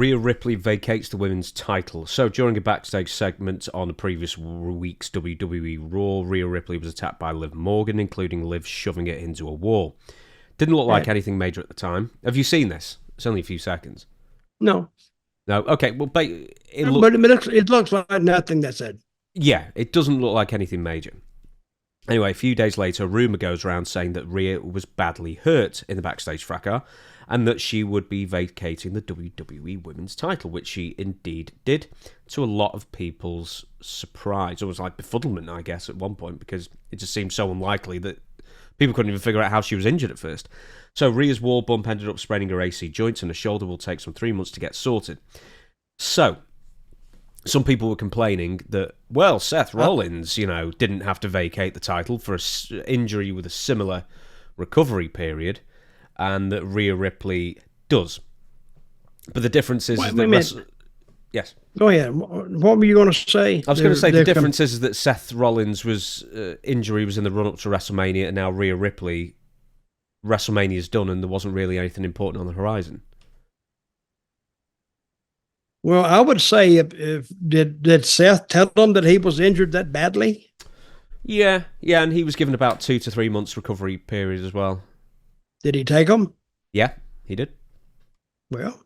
Rhea Ripley vacates the women's title. So during a backstage segment on the previous week's WWE Raw, Rhea Ripley was attacked by Liv Morgan, including Liv shoving it into a wall. Didn't look like anything major at the time. Have you seen this? It's only a few seconds. No. No? Okay, well, it looks like nothing that's said. Yeah, it doesn't look like anything major. Anyway, a few days later, a rumour goes around saying that Rhea was badly hurt in the backstage fracas and that she would be vacating the WWE Women's title, which she indeed did, to a lot of people's surprise. It was like befuddlement, I guess, at one point, because it just seemed so unlikely that people couldn't even figure out how she was injured at first. So Rhea's wall bump ended up spraining her AC joints, and her shoulder will take some 3 months to get sorted. So some people were complaining that, well, Seth Rollins, didn't have to vacate the title for an injury with a similar recovery period, and that Rhea Ripley does. But the difference is that... Yes. Go ahead. What were you going to say? I was going to say the difference is that Seth Rollins' injury was in the run-up to WrestleMania, and now Rhea Ripley, WrestleMania's done, and there wasn't really anything important on the horizon. Well, I would say, did Seth tell them that he was injured that badly? Yeah, and he was given about 2 to 3 months recovery period as well. Did he take them? Yeah, he did. Well,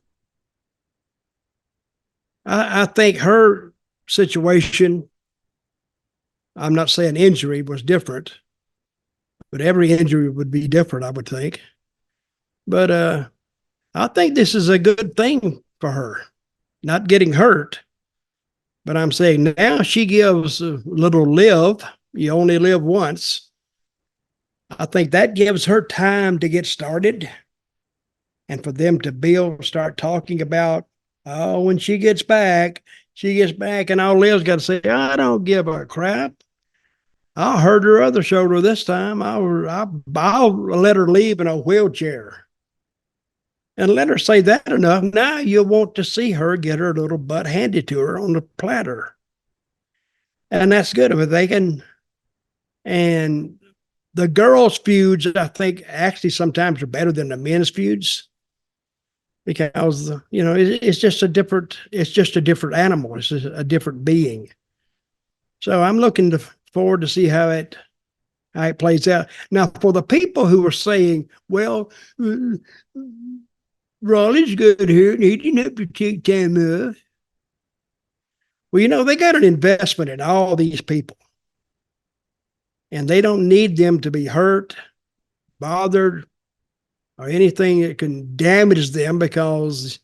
I think her situation, I'm not saying injury was different, but every injury would be different, I would think. But I think this is a good thing for her, not getting hurt. But I'm saying now she gives a little live. You only live once. I think that gives her time to get started and for them to start talking about, when she gets back, and all Liv's got to say, I don't give a crap. I'll hurt her other shoulder this time. I'll let her leave in a wheelchair. And let her say that enough. Now you'll want to see her get her little butt handed to her on the platter. And that's good if they can. And the girls' feuds, I think, actually sometimes are better than the men's feuds. Because, it's just a different animal. It's just a different being. So I'm looking forward to see how it plays out. Now, for the people who are saying, well, Raleigh's good here and he didn't have to take time off. Well, they got an investment in all these people. And they don't need them to be hurt, bothered, or anything that can damage them, because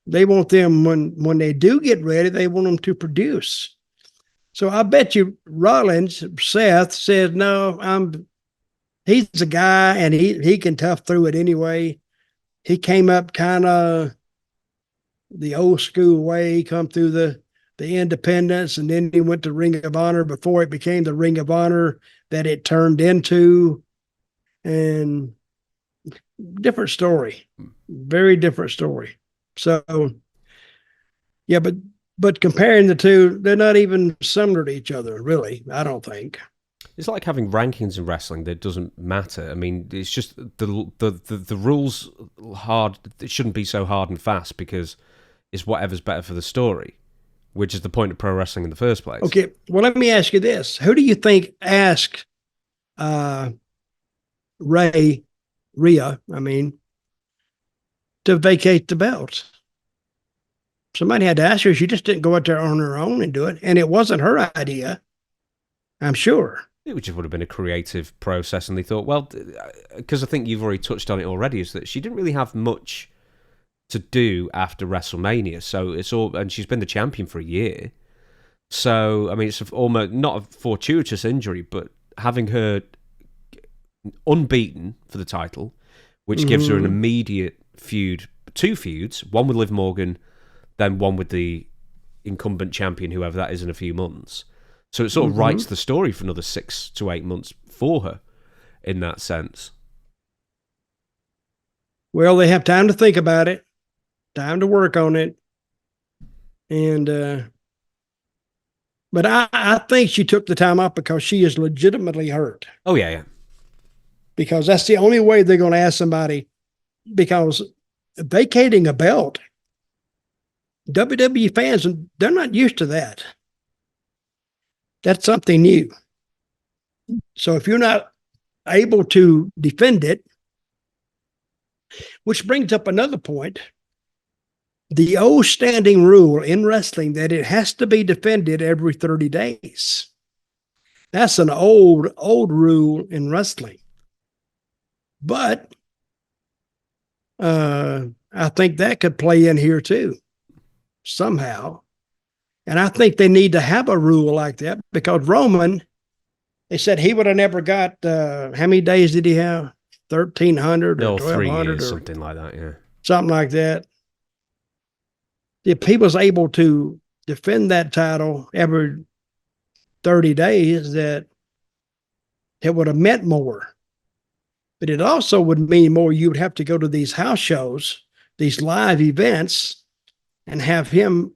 they want them, when they do get ready, they want them to produce. So I bet you Seth says, no, he's a guy and he can tough through it anyway. He came up kind of the old school way. He come through the independence, and then he went to Ring of Honor before it became the Ring of Honor that it turned into. And different story, very different story. So, yeah, but comparing the two, they're not even similar to each other, really, I don't think. It's like having rankings in wrestling that doesn't matter. I mean, it's just the rules hard. It shouldn't be so hard and fast, because it's whatever's better for the story, which is the point of pro wrestling in the first place. Okay, well, let me ask you this. Who do you think asked Rhea, to vacate the belt? Somebody had to ask her. She just didn't go out there on her own and do it. And it wasn't her idea, I'm sure. It just would have been a creative process, and they thought, well, because I think you've already touched on it already, is that she didn't really have much to do after WrestleMania. So it's all, and she's been the champion for a year. So, it's almost not a fortuitous injury, but having her unbeaten for the title, which gives her an immediate feud, 2 feuds, one with Liv Morgan, then one with the incumbent champion, whoever that is, in a few months. So it sort of writes the story for another 6 to 8 months for her in that sense. Well, they have time to think about it, time to work on it. And, but I think she took the time off because she is legitimately hurt. Oh, yeah. Because that's the only way they're going to ask somebody, because vacating a belt WWE fans, they're not used to that. That's something new. So if you're not able to defend it, which brings up another point, the old standing rule in wrestling that it has to be defended every 30 days. That's an old rule in wrestling. But I think that could play in here too, somehow. And I think they need to have a rule like that because Roman, they said he would have never got, how many days did he have? 1,300 or 1,200 or something like that, yeah. Something like that. If he was able to defend that title every 30 days, that it would have meant more. But it also would mean more. You would have to go to these house shows, these live events, and have him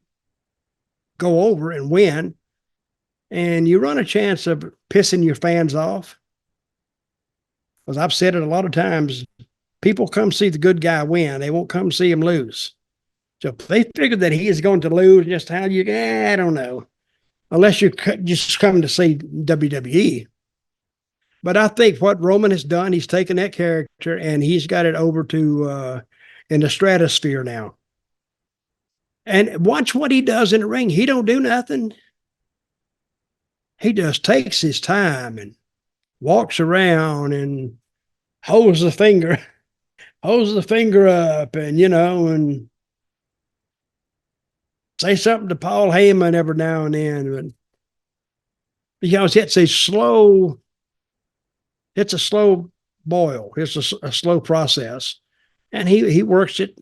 go over and win. And you run a chance of pissing your fans off. Because I've said it a lot of times, people come see the good guy win. They won't come see him lose. So if they figure that he is going to lose, just how you, I don't know. Unless you're just coming to see WWE. But I think what Roman has done, he's taken that character and he's got it over to in the stratosphere now. And watch what he does in the ring. He don't do nothing. He just takes his time and walks around and holds the finger up and, and say something to Paul Heyman every now and then. But because it's a slow boil. It's a slow process. And he works it.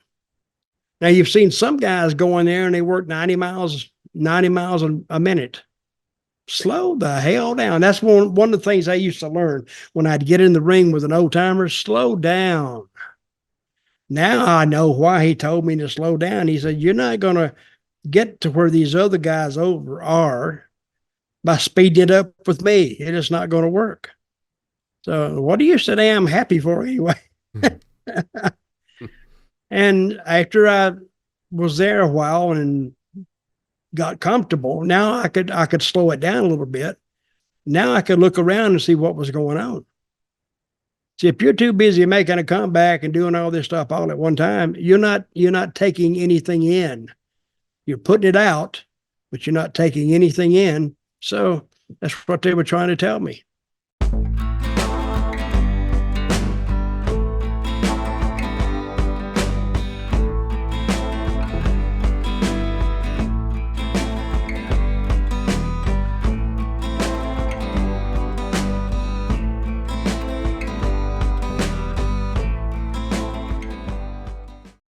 Now you've seen some guys go in there and they work 90 miles a minute. Slow the hell down. That's one of the things I used to learn when I'd get in the ring with an old timer. Slow down. Now I know why he told me to slow down. He said, you're not going to get to where these other guys over are by speeding it up with me. It is not going to work. So what do you say I'm happy for anyway? And after I was there a while and got comfortable, now I could slow it down a little bit. Now I could look around and see what was going on. See, if you're too busy making a comeback and doing all this stuff all at one time, you're not taking anything in. You're putting it out, but you're not taking anything in. So that's what they were trying to tell me.